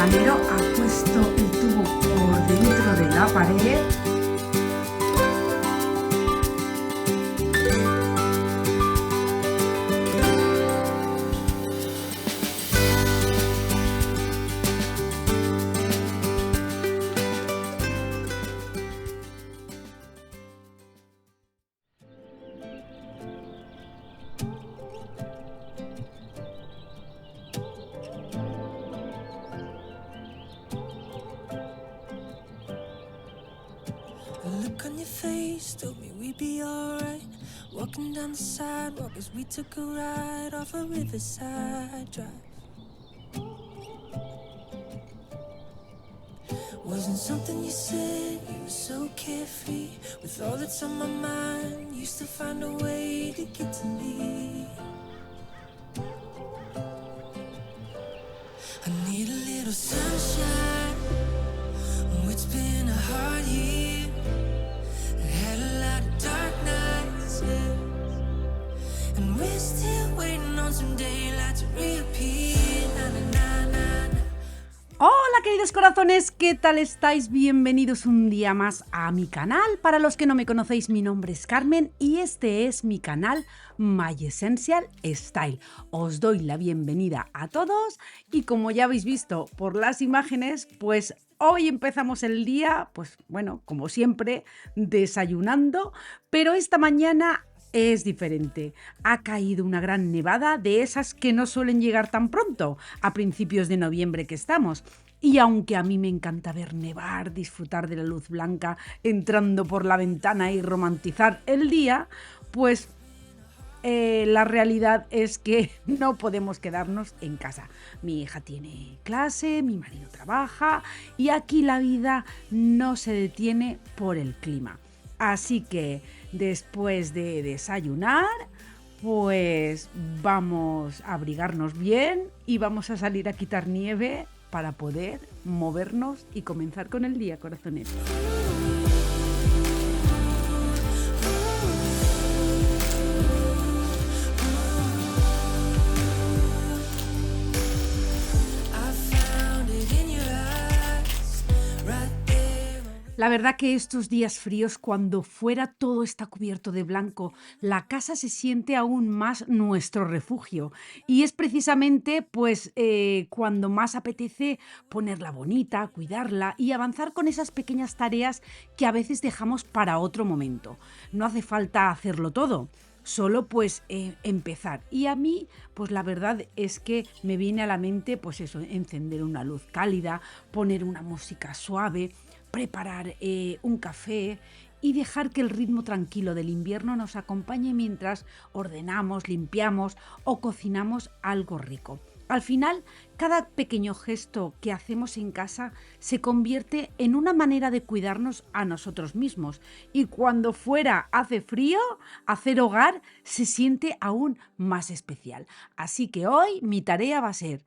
fontanero ha puesto el tubo por dentro de la pared. The look on your face told me we'd be alright. Walking down the sidewalk as we took a ride off a riverside drive. Wasn't something you said, you were so carefree. With all that's on my mind, used to find a way to get to me. I need a little sunshine. It's been a hard year. Had a lot of dark nights, yeah. And we're still waiting on some daylight to reappear. Na, na, na, na, na. Hola queridos corazones, ¿qué tal estáis? Bienvenidos un día más a mi canal. Para los que no me conocéis, mi nombre es Carmen y este es mi canal My Essential Style. Os doy la bienvenida a todos y como ya habéis visto por las imágenes, pues hoy empezamos el día, pues bueno, como siempre, desayunando, pero esta mañana es diferente. Ha caído una gran nevada de esas que no suelen llegar tan pronto, a principios de noviembre que estamos. Y aunque a mí me encanta ver nevar, disfrutar de la luz blanca entrando por la ventana y romantizar el día, pues la realidad es que no podemos quedarnos en casa. Mi hija tiene clase, mi marido trabaja y aquí la vida no se detiene por el clima. Así que después de desayunar, pues vamos a abrigarnos bien y vamos a salir a quitar nieve para poder movernos y comenzar con el día, corazones. La verdad que estos días fríos, cuando fuera todo está cubierto de blanco, la casa se siente aún más nuestro refugio. Y es precisamente pues cuando más apetece ponerla bonita, cuidarla y avanzar con esas pequeñas tareas que a veces dejamos para otro momento. No hace falta hacerlo todo. Solo pues empezar. Y a mí pues la verdad es que me viene a la mente pues eso, encender una luz cálida, poner una música suave, preparar un café y dejar que el ritmo tranquilo del invierno nos acompañe mientras ordenamos, limpiamos o cocinamos algo rico. Al final, cada pequeño gesto que hacemos en casa se convierte en una manera de cuidarnos a nosotros mismos. Y cuando fuera hace frío, hacer hogar se siente aún más especial. Así que hoy mi tarea va a ser,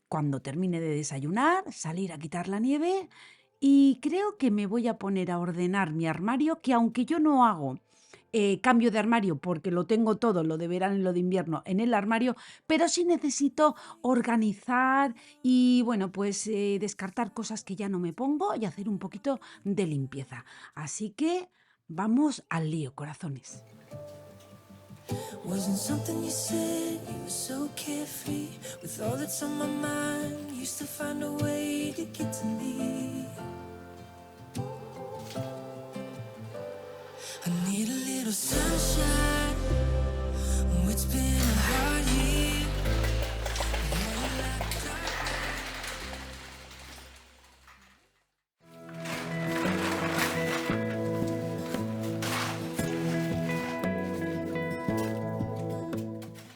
cuando termine de desayunar, salir a quitar la nieve. Y creo que me voy a poner a ordenar mi armario, que aunque yo no hago cambio de armario porque lo tengo todo, lo de verano y lo de invierno en el armario, pero sí necesito organizar y bueno, pues descartar cosas que ya no me pongo y hacer un poquito de limpieza. Así que vamos al lío, corazones. Wasn't something you said, you were so carefree. With all that's on my mind, used to find a way to get to me. I need a little sunshine. Oh, it's been a hard year.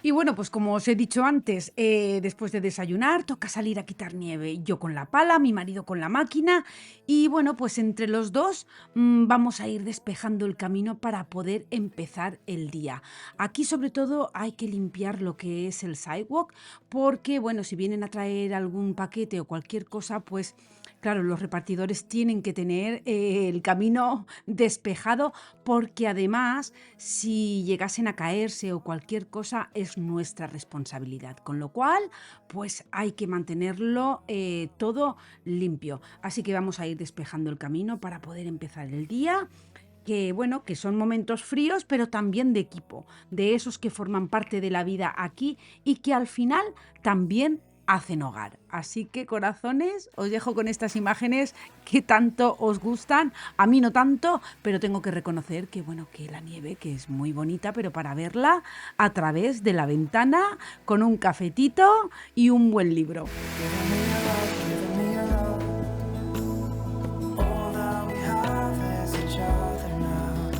Y bueno, pues como os he dicho antes, después de desayunar toca salir a quitar nieve. Yo con la pala, mi marido con la máquina y bueno, pues entre los dos vamos a ir despejando el camino para poder empezar el día. Aquí sobre todo hay que limpiar lo que es el sidewalk porque bueno, si vienen a traer algún paquete o cualquier cosa, pues claro, los repartidores tienen que tener el camino despejado porque además si llegasen a caerse o cualquier cosa es nuestra responsabilidad, con lo cual pues hay que mantenerlo todo limpio. Así que vamos a ir despejando el camino para poder empezar el día, que bueno, que son momentos fríos, pero también de equipo, de esos que forman parte de la vida aquí y que al final también hacen hogar. Así que, corazones, os dejo con estas imágenes que tanto os gustan. A mí no tanto, pero tengo que reconocer que bueno, que la nieve, que es muy bonita, pero para verla a través de la ventana con un cafetito y un buen libro. Giving me your love, all that we have is each other now.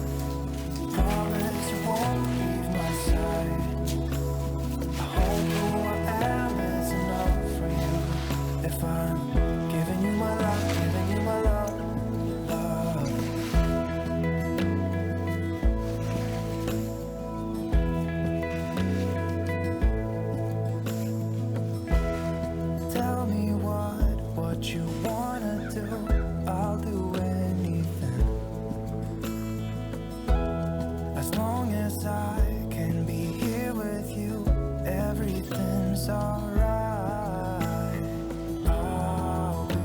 Promise you won't leave my side. I hope who I am is enough for you. If I'm giving you my love, giving you my love, love. Tell me what you wanna do. I'll do anything. As long as I can be here with you, everything's alright. I'll be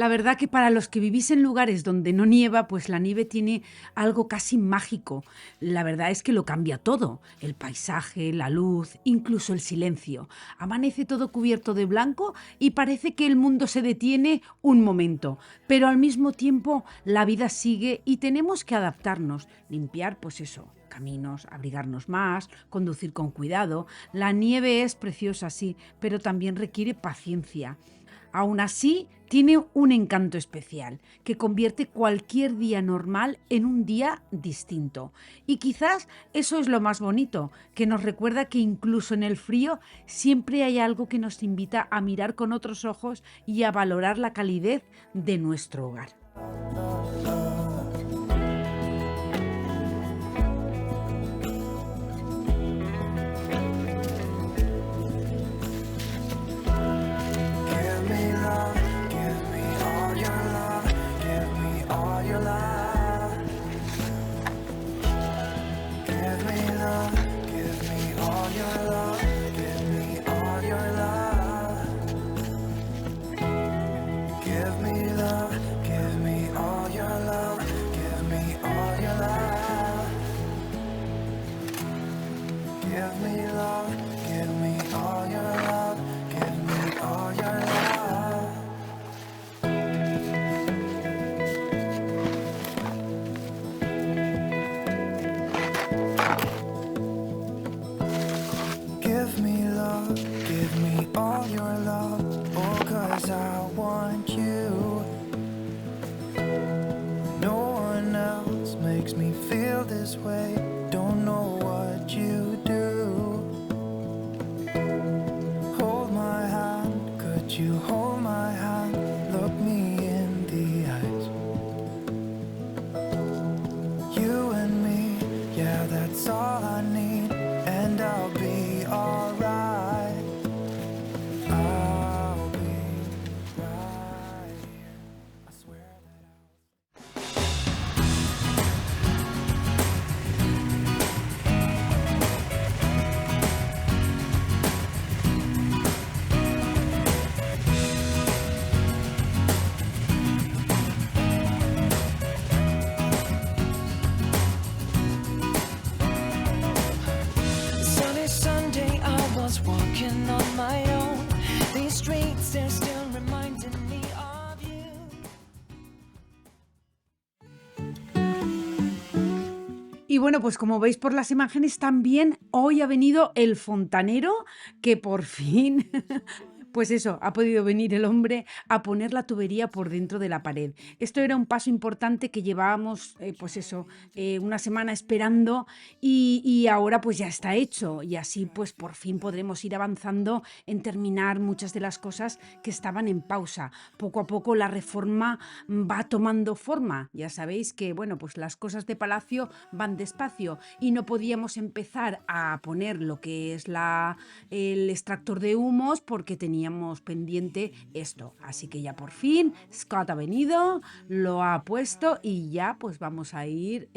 La verdad que para los que vivís en lugares donde no nieva, pues la nieve tiene algo casi mágico. La verdad es que lo cambia todo, el paisaje, la luz, incluso el silencio. Amanece todo cubierto de blanco y parece que el mundo se detiene un momento, pero al mismo tiempo la vida sigue y tenemos que adaptarnos, limpiar, pues eso, caminos, abrigarnos más, conducir con cuidado. La nieve es preciosa, sí, pero también requiere paciencia. Aún así, tiene un encanto especial que convierte cualquier día normal en un día distinto. Y quizás eso es lo más bonito, que nos recuerda que incluso en el frío siempre hay algo que nos invita a mirar con otros ojos y a valorar la calidez de nuestro hogar. give me love, give me all your love, give me all your love. Give me love, give me all your love, give me all your love. Give me love, give me all your love, give me all your love. Give me love, give me all your love, give me all your love. Give me love, give me all your love, oh, 'cause I want you. No one else makes me feel this way, don't know what you do. Hold my hand, could you hold my hand, look me in the eyes. You and me, yeah, that's all I need, and I'll be alright. I'll be right here. I swear that I'll. Sunny Sunday, I was walking on my own. These streets, they're still reminding me of you. Y bueno, pues como veis por las imágenes, también hoy ha venido el fontanero, que por fin, pues eso, ha podido venir el hombre a poner la tubería por dentro de la pared. Esto era un paso importante que llevábamos, pues eso, una semana esperando y ahora pues ya está hecho. Y así pues por fin podremos ir avanzando en terminar muchas de las cosas que estaban en pausa. Poco a poco la reforma va tomando forma. Ya sabéis que, bueno, pues las cosas de palacio van despacio y no podíamos empezar a poner lo que es el extractor de humos porque teníamos teníamos pendiente esto. Así que ya por fin Scott ha venido, lo ha puesto y ya pues vamos a ir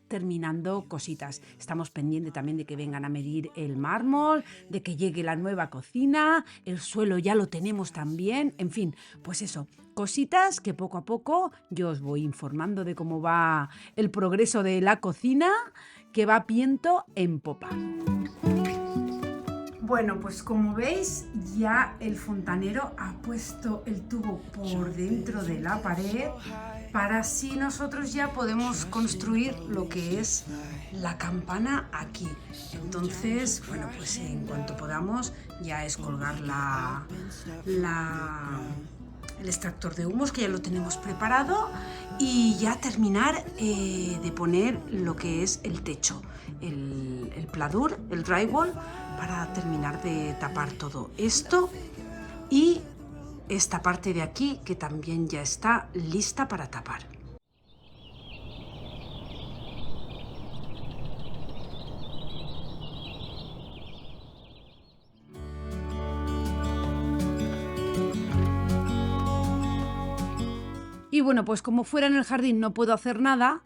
terminando cositas. Estamos pendientes también de que vengan a medir el mármol, de que llegue la nueva cocina, el suelo ya lo tenemos también, en fin, pues eso, cositas que poco a poco yo os voy informando de cómo va el progreso de la cocina, que va viento en popa. Bueno, pues como veis, ya el fontanero ha puesto el tubo por dentro de la pared para así nosotros ya podemos construir lo que es la campana aquí. Entonces, bueno, pues en cuanto podamos ya es colgar el extractor de humos, que ya lo tenemos preparado, y ya terminar de poner lo que es el techo, el pladur, el drywall, para terminar de tapar todo esto y esta parte de aquí que también ya está lista para tapar. Y bueno, pues como fuera en el jardín no puedo hacer nada,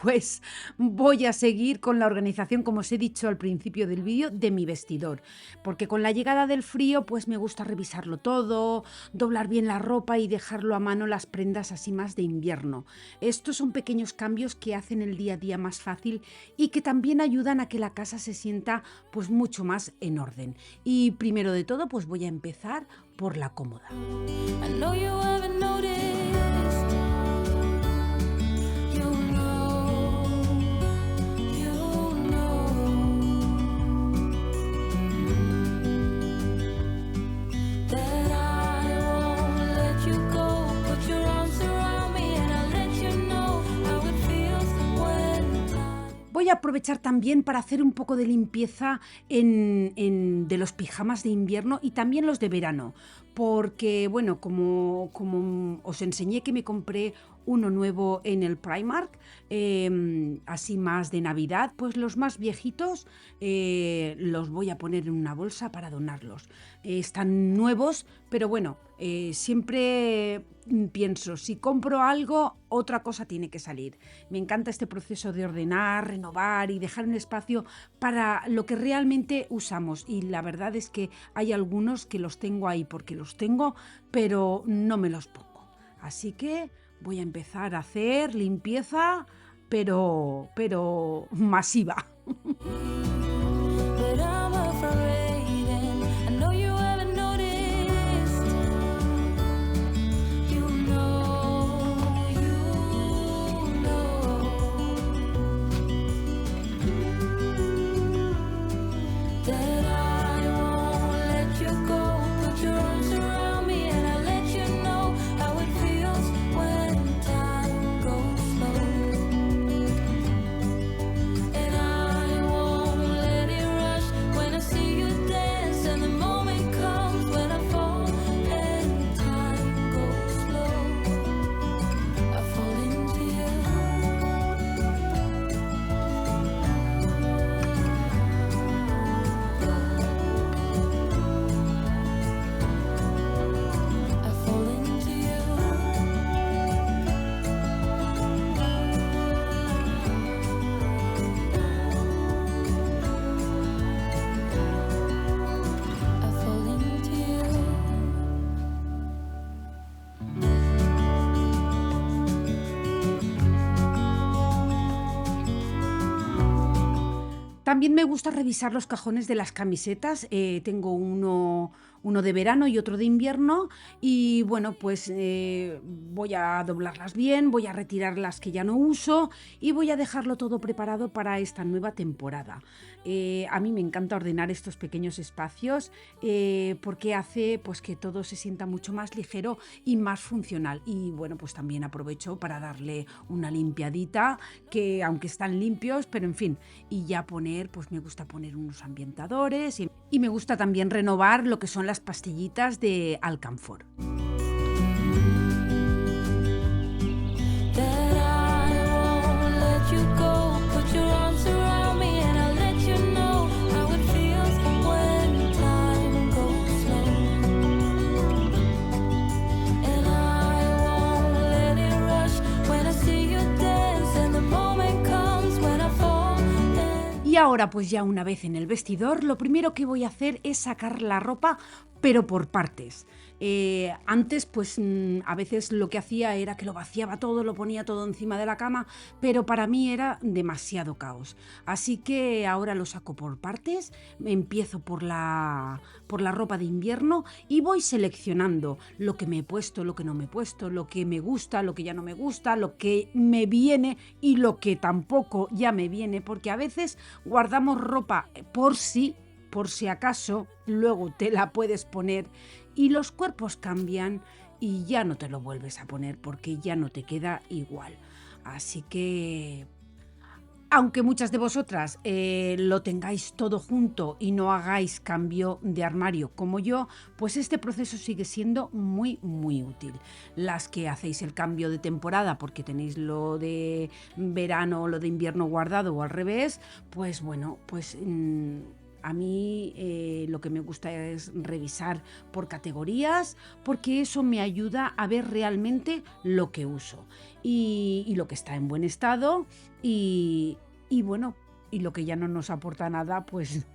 pues voy a seguir con la organización, como os he dicho al principio del vídeo, de mi vestidor. Porque con la llegada del frío, pues me gusta revisarlo todo, doblar bien la ropa y dejarlo a mano las prendas así más de invierno. Estos son pequeños cambios que hacen el día a día más fácil y que también ayudan a que la casa se sienta pues mucho más en orden. Y primero de todo, pues voy a empezar por la cómoda. I know you haven't noticed. You know that I won't let you go. Put your arms around me and I'll let you know how it feels when time. Voy a aprovechar también para hacer un poco de limpieza de los pijamas de invierno y también los de verano, porque bueno, como os enseñé que me compré uno nuevo en el Primark, así más de Navidad, pues los más viejitos los voy a poner en una bolsa para donarlos. Están nuevos, pero bueno, siempre pienso, si compro algo, otra cosa tiene que salir. Me encanta este proceso de ordenar, renovar y dejar un espacio para lo que realmente usamos. Y la verdad es que hay algunos que los tengo ahí porque los tengo, pero no me los pongo. Así que voy a empezar a hacer limpieza, pero masiva. But I'm afraid, and I know you haven't noticed. You know that I won't let you go. Put your arms around me and I'll let you know how it feels when time goes slow. And I won't let it rush when I see you dance, and the moment comes when I fall and time goes slow. I fall into you. I fall into I fall into you. También me gusta revisar los cajones de las camisetas. Tengo uno de verano y otro de invierno y bueno, pues voy a doblarlas bien, voy a retirar las que ya no uso y voy a dejarlo todo preparado para esta nueva temporada. A mí me encanta ordenar estos pequeños espacios porque hace pues que todo se sienta mucho más ligero y más funcional. Y bueno, pues también aprovecho para darle una limpiadita, que aunque están limpios, pero en fin, y ya poner, pues me gusta poner unos ambientadores y me gusta también renovar lo que son las pastillitas de Alcanfor. That I won't let you go. Put your arms around me and I'll let you know how it feels when time goes slow. Y ahora, pues ya una vez en el vestidor, lo primero que voy a hacer es sacar la ropa, pero por partes. Antes, pues a veces lo que hacía era que lo vaciaba todo, lo ponía todo encima de la cama, pero para mí era demasiado caos. Así que ahora lo saco por partes, empiezo por la ropa de invierno y voy seleccionando lo que me he puesto, lo que no me he puesto, lo que me gusta, lo que ya no me gusta, lo que me viene y lo que tampoco ya me viene, porque a veces guardamos ropa por si acaso, luego te la puedes poner y los cuerpos cambian y ya no te lo vuelves a poner porque ya no te queda igual. Así que, aunque muchas de vosotras lo tengáis todo junto y no hagáis cambio de armario como yo, pues este proceso sigue siendo muy, muy útil. Las que hacéis el cambio de temporada porque tenéis lo de verano o lo de invierno guardado o al revés, pues bueno, pues a mí lo que me gusta es revisar por categorías, porque eso me ayuda a ver realmente lo que uso y lo que está en buen estado y bueno, y lo que ya no nos aporta nada, pues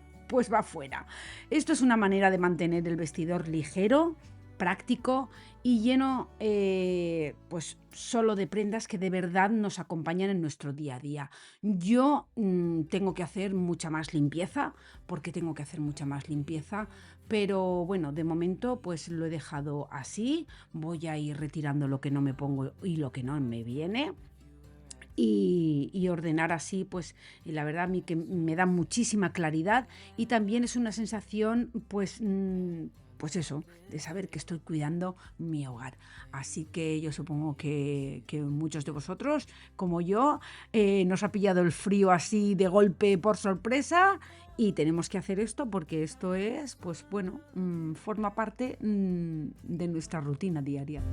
va fuera. Esto es una manera de mantener el vestidor ligero, práctico y lleno pues solo de prendas que de verdad nos acompañan en nuestro día a día. Yo tengo que hacer mucha más limpieza, pero bueno, de momento pues lo he dejado así, voy a ir retirando lo que no me pongo y lo que no me viene. Y ordenar así, pues la verdad a mí que me da muchísima claridad y también es una sensación, pues eso, de saber que estoy cuidando mi hogar. Así que yo supongo que muchos de vosotros, como yo, nos ha pillado el frío así de golpe por sorpresa y tenemos que hacer esto porque esto es, pues bueno, forma parte de nuestra rutina diaria.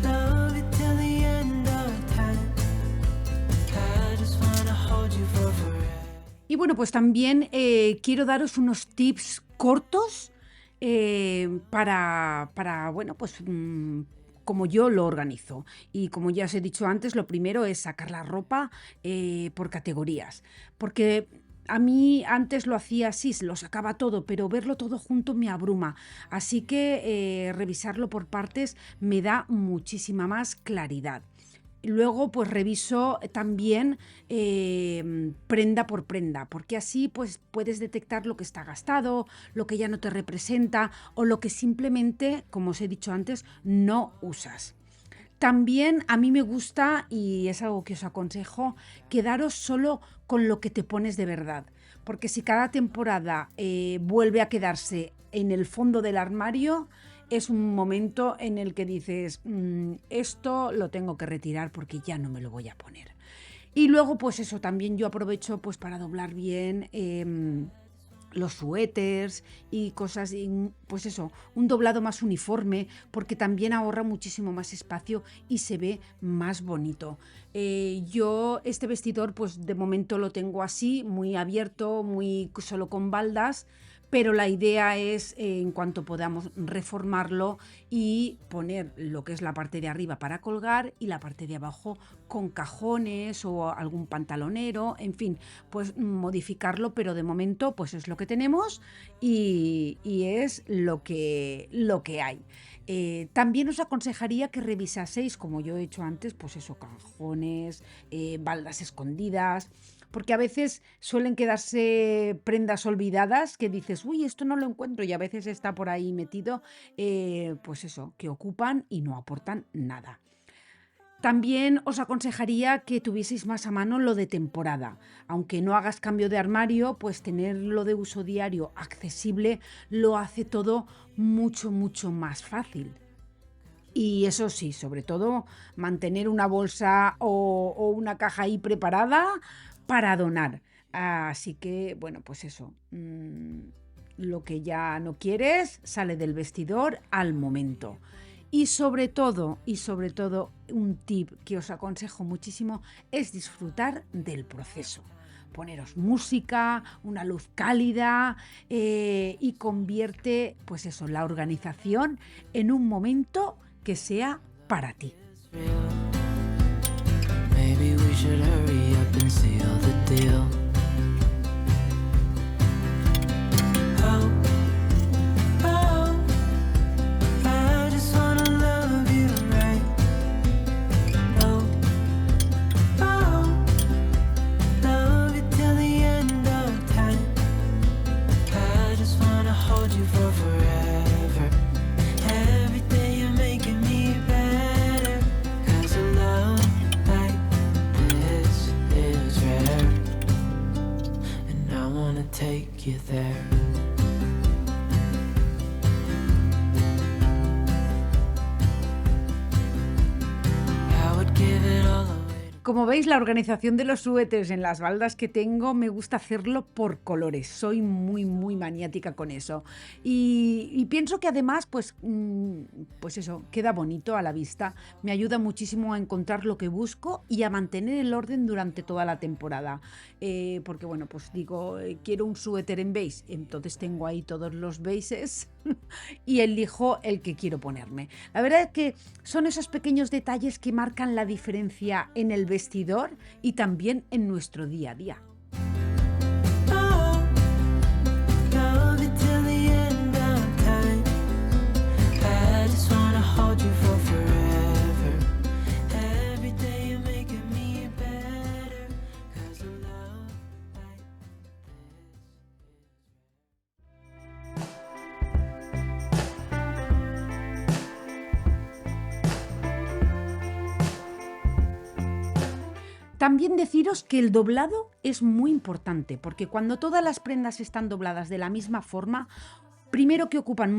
Love it till the end of time. I just wanna hold you for forever. Y bueno, pues también quiero daros unos tips cortos para bueno, pues como yo lo organizo. Y como ya os he dicho antes, lo primero es sacar la ropa por categorías. Porque a mí antes lo hacía así, lo sacaba todo, pero verlo todo junto me abruma. Así que revisarlo por partes me da muchísima más claridad. Luego pues reviso también prenda por prenda, porque así pues puedes detectar lo que está gastado, lo que ya no te representa o lo que simplemente, como os he dicho antes, no usas. También a mí me gusta, y es algo que os aconsejo, quedaros solo con lo que te pones de verdad, porque si cada temporada vuelve a quedarse en el fondo del armario, es un momento en el que dices, esto lo tengo que retirar porque ya no me lo voy a poner. Y luego, pues eso, también yo aprovecho pues para doblar bien los suéteres y cosas, pues eso, un doblado más uniforme, porque también ahorra muchísimo más espacio y se ve más bonito. Yo este vestidor, pues de momento lo tengo así, muy abierto, muy solo con baldas, pero la idea es, en cuanto podamos, reformarlo y poner lo que es la parte de arriba para colgar y la parte de abajo con cajones o algún pantalonero, en fin, pues modificarlo, pero de momento pues es lo que tenemos y es lo que hay. También os aconsejaría que revisaseis, como yo he hecho antes, pues eso, cajones, baldas escondidas, porque a veces suelen quedarse prendas olvidadas que dices, uy, esto no lo encuentro y a veces está por ahí metido, pues eso, que ocupan y no aportan nada. También os aconsejaría que tuvieseis más a mano lo de temporada. Aunque no hagas cambio de armario, pues tenerlo de uso diario accesible lo hace todo mucho, mucho más fácil. Y eso sí, sobre todo mantener una bolsa o una caja ahí preparada para donar. Así que, bueno, pues eso, lo que ya no quieres sale del vestidor al momento. Y sobre todo, un tip que os aconsejo muchísimo es disfrutar del proceso. Poneros música, una luz cálida y convierte, pues eso, la organización en un momento que sea para ti. Maybe we should hurry up and see all the gonna take you there. I would give it all away. Como veis, la organización de los suéteres en las baldas que tengo me gusta hacerlo por colores. Soy muy, muy maniática con eso. Y pienso que además, pues eso, queda bonito a la vista. Me ayuda muchísimo a encontrar lo que busco y a mantener el orden durante toda la temporada. Porque, bueno, pues digo, quiero un suéter en beige. Entonces tengo ahí todos los beiges y elijo el que quiero ponerme. La verdad es que son esos pequeños detalles que marcan la diferencia en el vestidor y también en nuestro día a día. Love it till the end of time. I just wanna hold you for forever. Every day you're making me better. 'Cause a love like También deciros que el doblado es muy importante, porque cuando todas las prendas están dobladas de la misma forma, primero que ocupan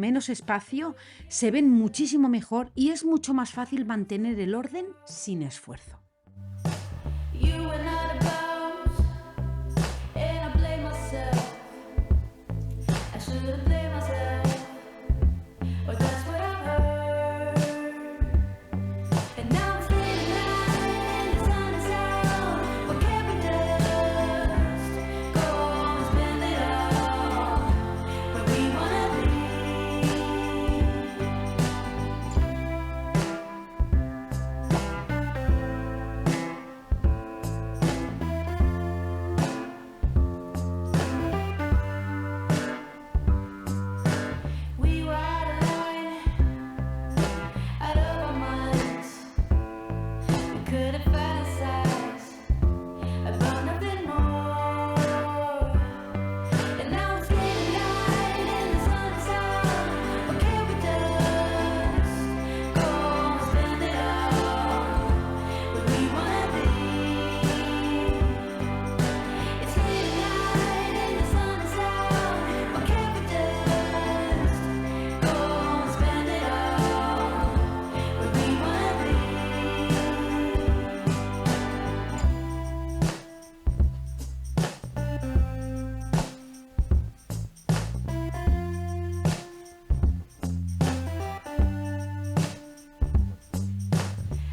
menos espacio, se ven muchísimo mejor y es mucho más fácil mantener el orden sin esfuerzo. You were not about, and I blame myself. I should have blamed myself, but that's what I've heard. And now I'm standing out, and the sun is out. What can we just go and spend it all where we wanna be? We were out of line, out of our minds. We couldn't fantasize about nothing more. And now I'm standing out and the sun is out. What can we just go and spend it all where we wanna be? It's standing out and the sun is out. What can we just go and spend it all where we wanna be?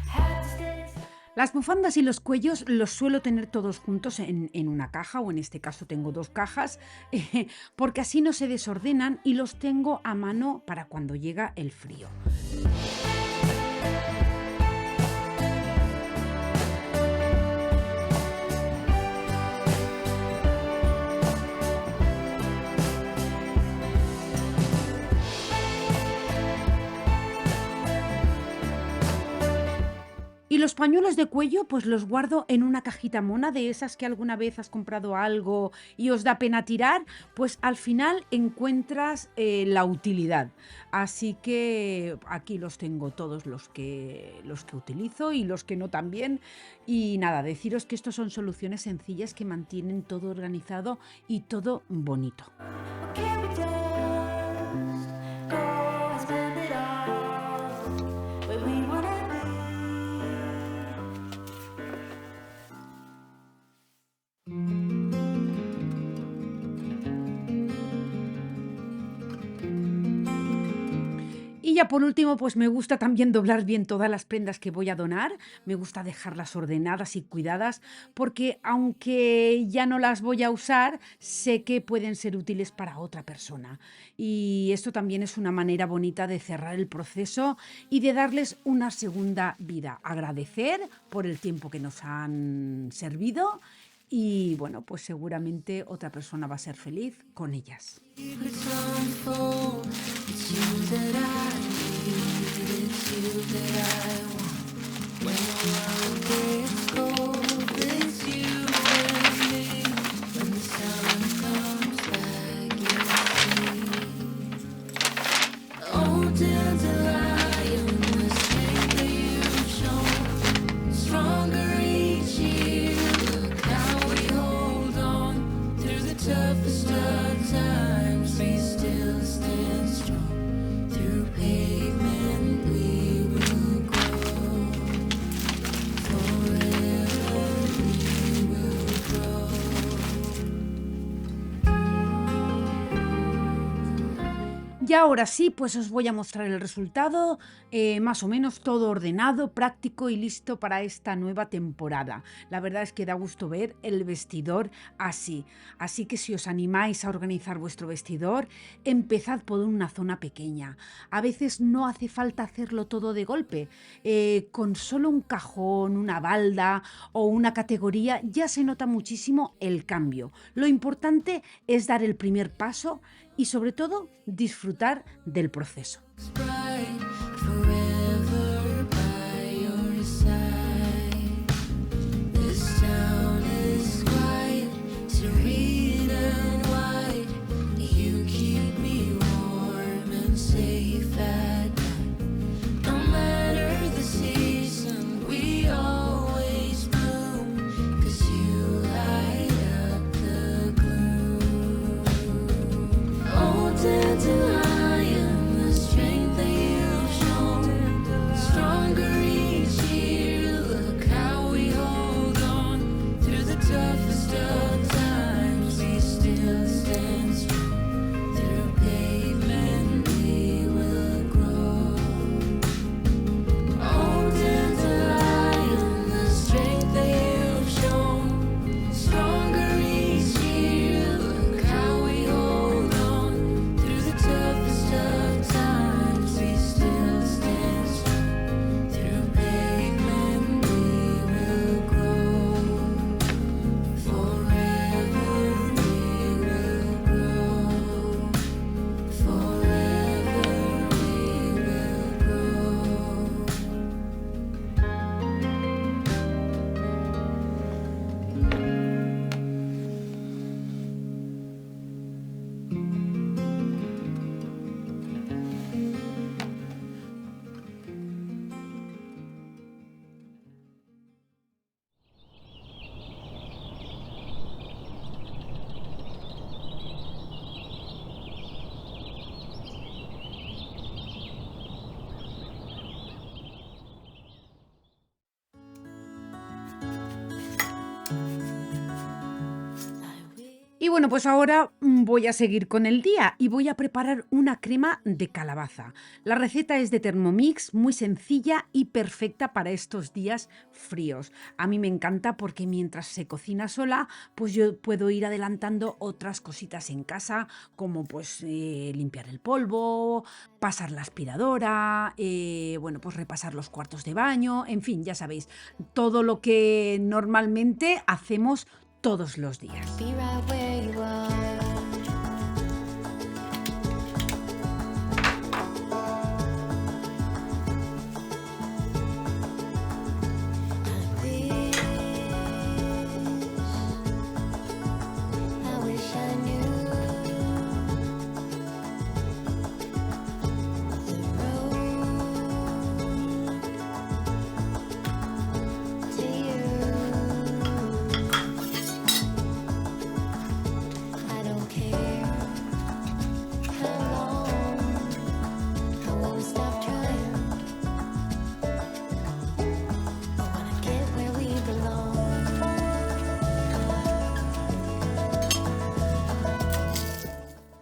Had to stay. Las bufandas y los cuellos los suelo tener todos juntos en una caja, o en este caso tengo dos cajas, porque así no se desordenan y los tengo a mano para cuando llega el frío. Y los pañuelos de cuello, pues los guardo en una cajita mona de esas que alguna vez has comprado algo y os da pena tirar, pues al final encuentras la utilidad. Así que aquí los tengo todos los que utilizo y los que no también. Y nada, deciros que estos son soluciones sencillas que mantienen todo organizado y todo bonito. What can we just go and spend it all where we wanna be? Y ya por último, pues me gusta también doblar bien todas las prendas que voy a donar. Me gusta dejarlas ordenadas y cuidadas porque aunque ya no las voy a usar, sé que pueden ser útiles para otra persona. Y esto también es una manera bonita de cerrar el proceso y de darles una segunda vida. Agradecer por el tiempo que nos han servido y bueno, pues seguramente otra persona va a ser feliz con ellas. Secrets unfold. It's you that I need. It's you that I want. When the world gets cold, it's you and me. When the sun comes back, you'll see. Oh, dandelion, the strength that you've shown. Stronger each year. Look how we hold on through the tough Y ahora sí, pues os voy a mostrar el resultado, más o menos todo ordenado, práctico y listo para esta nueva temporada. La verdad es que da gusto ver el vestidor así. Así que si os animáis a organizar vuestro vestidor, empezad por una zona pequeña. A veces no hace falta hacerlo todo de golpe. Con solo un cajón, una balda o una categoría ya se nota muchísimo el cambio. Lo importante es dar el primer paso y sobre todo disfrutar del proceso. Bright forever by your side. This town is quiet, serene and wide. You keep me warm and safe at night. No matter the season, we always bloom. 'Cause you light up the gloom. Oh, dandelion, the strength that you've shown, stronger each year. Look how we hold on through the toughest of times. We still stand strong. Through pavement we will grow. Oh, dandelion, the strength that you've shown, stronger each year. Look how we hold on through the toughest of times. We still stand strong. Through pavement we will grow. Forever we will grow. Forever we will grow. Y bueno, pues ahora voy a seguir con el día y voy a preparar una crema de calabaza. La receta es de Thermomix, muy sencilla y perfecta para estos días fríos. A mí me encanta porque mientras se cocina sola, pues yo puedo ir adelantando otras cositas en casa, como pues limpiar el polvo, pasar la aspiradora, bueno, pues repasar los cuartos de baño, en fin, ya sabéis, todo lo que normalmente hacemos todos los días. Be right where you are. I wish I knew the road to you. I don't care how long, I won't stop trying. I wanna get where we belong.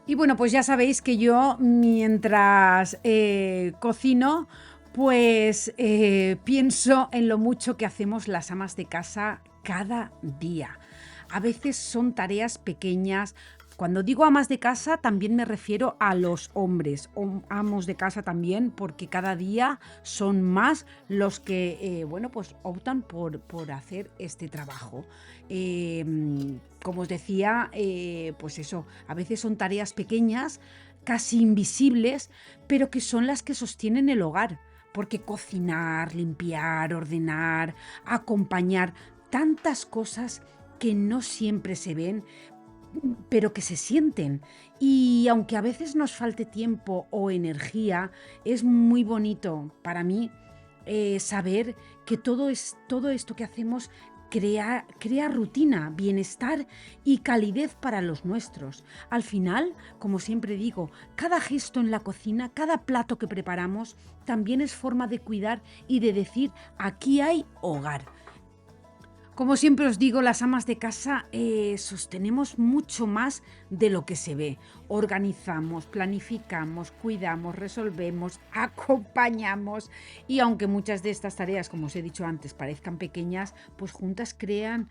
Y bueno, pues ya sabéis que yo mientras cocino, pues pienso en lo mucho que hacemos las amas de casa cada día. A veces son tareas pequeñas. Cuando digo amas de casa, también me refiero a los hombres, amos de casa también, porque cada día son más los que, bueno, pues optan por hacer este trabajo. Como os decía, pues eso, a veces son tareas pequeñas, casi invisibles, pero que son las que sostienen el hogar, porque cocinar, limpiar, ordenar, acompañar, tantas cosas que no siempre se ven, pero que se sienten. Y aunque a veces nos falte tiempo o energía, es muy bonito para mí saber que todo esto que hacemos crea rutina, bienestar y calidez para los nuestros. Al final, como siempre digo, cada gesto en la cocina, cada plato que preparamos, también es forma de cuidar y de decir, aquí hay hogar. Como siempre os digo, las amas de casa sostenemos mucho más de lo que se ve. Organizamos, planificamos, cuidamos, resolvemos, acompañamos y aunque muchas de estas tareas, como os he dicho antes, parezcan pequeñas, pues juntas crean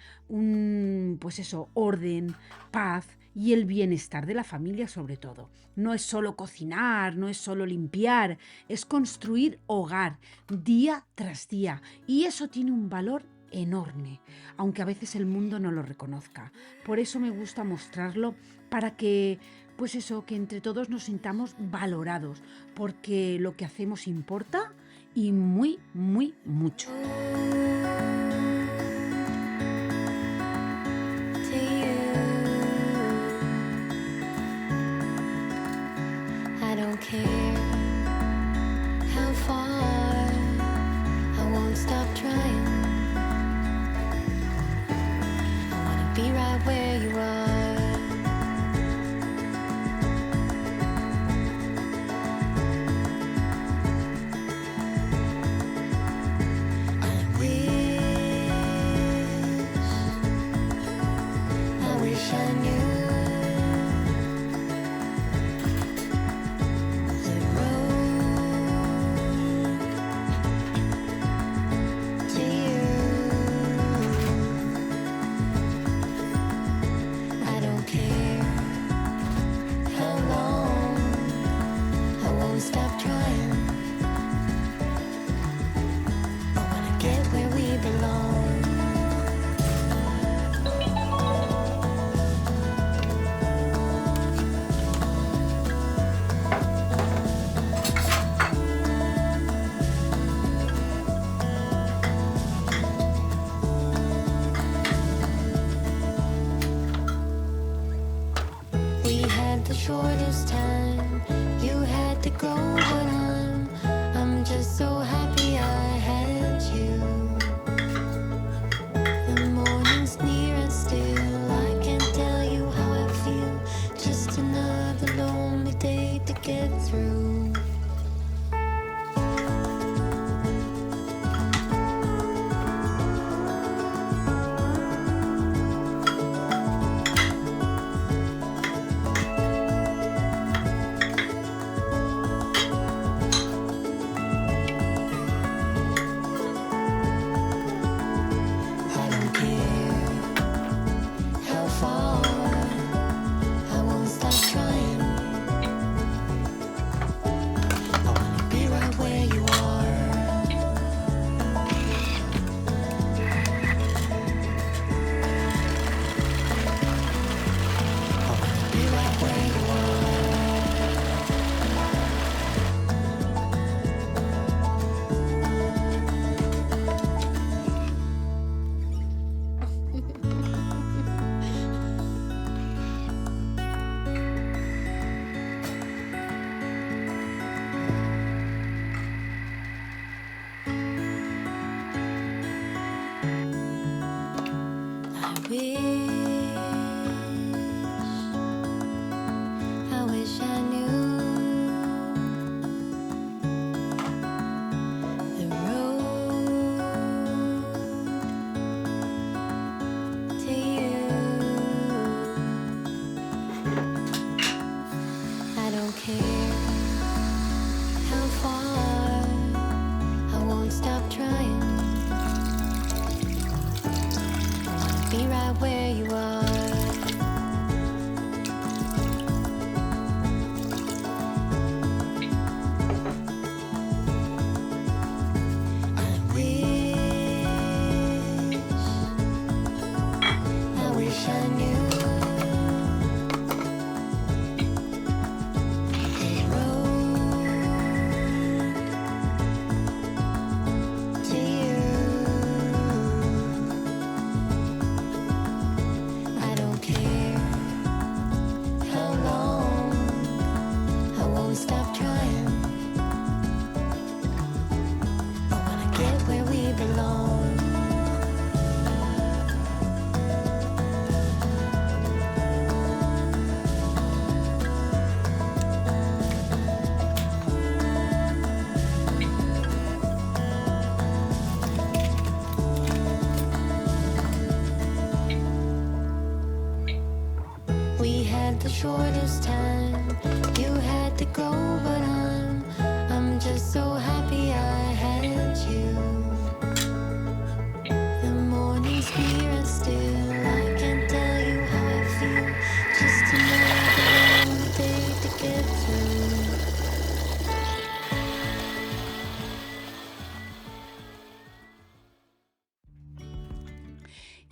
pues eso, orden, paz y el bienestar de la familia sobre todo. No es solo cocinar, no es solo limpiar, es construir hogar día tras día y eso tiene un valor enorme, aunque a veces el mundo no lo reconozca. Por eso me gusta mostrarlo para que, pues eso, que entre todos nos sintamos valorados, porque lo que hacemos importa y muy, muy mucho. To you, I don't care how far, I won't stop trying. I wanna be right where you are. I wish I knew the road to you. I don't care how long, I won't stop trying. I wanna get where we belong. We had the shortest time. You had to go, but I'm just so happy I had you. The morning's near and still I can't tell you how I feel. Just another lonely day to get through. I don't care how far, I won't stop trying. I wanna be right where you are. I wanna be right where you are. I wish I knew the road to you. I don't care how far, I won't stop trying. I wanna be right where had the shortest time. You had to go, but I'm just so happy I had you. The morning's here and still I can't tell you how I feel. Just another long day to get through.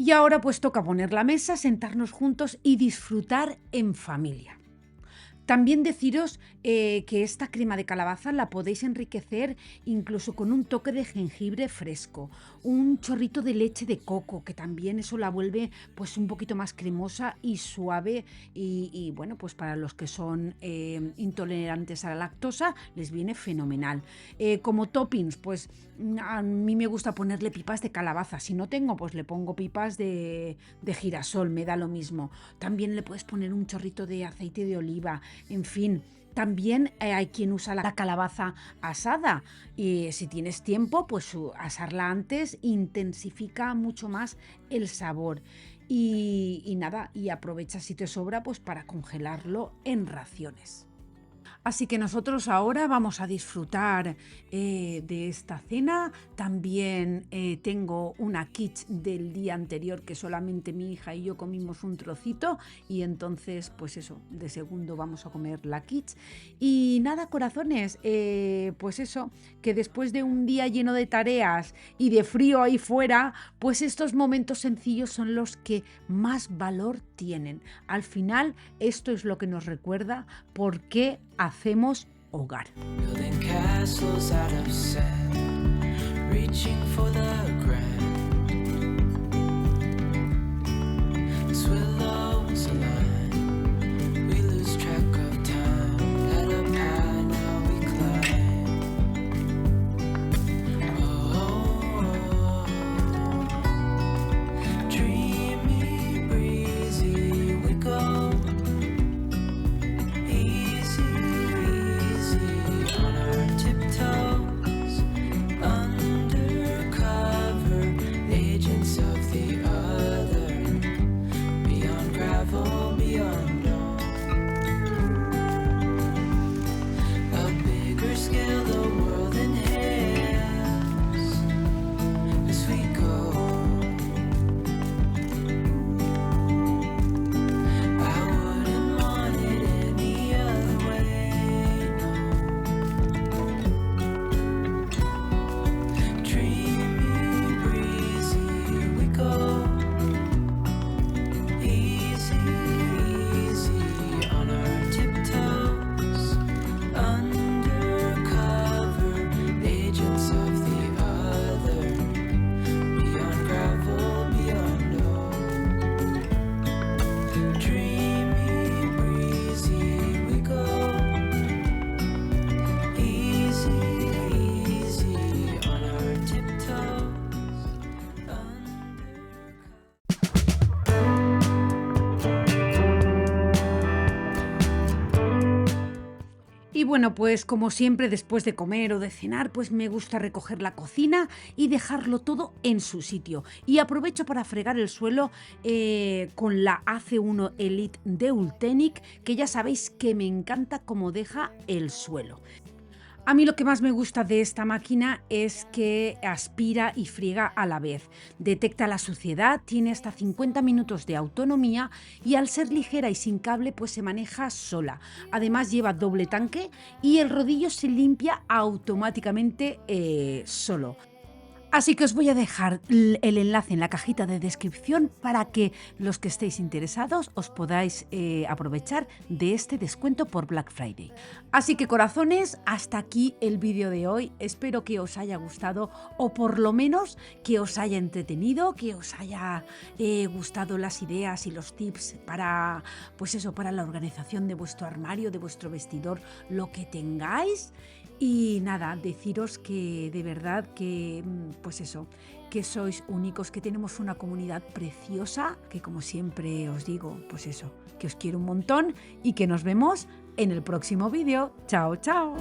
Y ahora pues toca poner la mesa, sentarnos juntos y disfrutar en familia. También deciros que esta crema de calabaza la podéis enriquecer incluso con un toque de jengibre fresco, un chorrito de leche de coco, que también eso la vuelve pues un poquito más cremosa y suave y bueno, pues para los que son intolerantes a la lactosa les viene fenomenal. Como toppings, pues a mí me gusta ponerle pipas de calabaza. Si no tengo, pues le pongo pipas de girasol, me da lo mismo. También le puedes poner un chorrito de aceite de oliva. En fin, también hay quien usa la calabaza asada y si tienes tiempo, pues asarla antes intensifica mucho más el sabor. Y nada, y aprovecha si te sobra pues para congelarlo en raciones. Así que nosotros ahora vamos a disfrutar de esta cena. También tengo una quiche del día anterior que solamente mi hija y yo comimos un trocito y entonces pues eso, de segundo vamos a comer la quiche. Y nada, corazones, pues eso, que después de un día lleno de tareas y de frío ahí fuera, pues estos momentos sencillos son los que más valor tienen. Al final esto es lo que nos recuerda por qué hacemos hogar. Building castles out of sand, reaching for the grand. As willows align, we lose track of time. Head up high, now we climb. Oh, dreamy, breezy, we go. Y bueno, pues como siempre después de comer o de cenar, pues me gusta recoger la cocina y dejarlo todo en su sitio. Y aprovecho para fregar el suelo con la AC1 Elite de Ultenic, que ya sabéis que me encanta cómo deja el suelo. A mí lo que más me gusta de esta máquina es que aspira y friega a la vez. Detecta la suciedad, tiene hasta 50 minutos de autonomía y al ser ligera y sin cable pues se maneja sola. Además lleva doble tanque y el rodillo se limpia automáticamente solo. Así que os voy a dejar el enlace en la cajita de descripción para que los que estéis interesados os podáis aprovechar de este descuento por Black Friday. Así que corazones, hasta aquí el vídeo de hoy. Espero que os haya gustado o por lo menos que os haya entretenido, que os haya gustado las ideas y los tips para, pues eso, para la organización de vuestro armario, de vuestro vestidor, lo que tengáis. Y nada, deciros que de verdad que, pues eso, que sois únicos, que tenemos una comunidad preciosa, que como siempre os digo, pues eso, que os quiero un montón y que nos vemos en el próximo vídeo. ¡Chao, chao!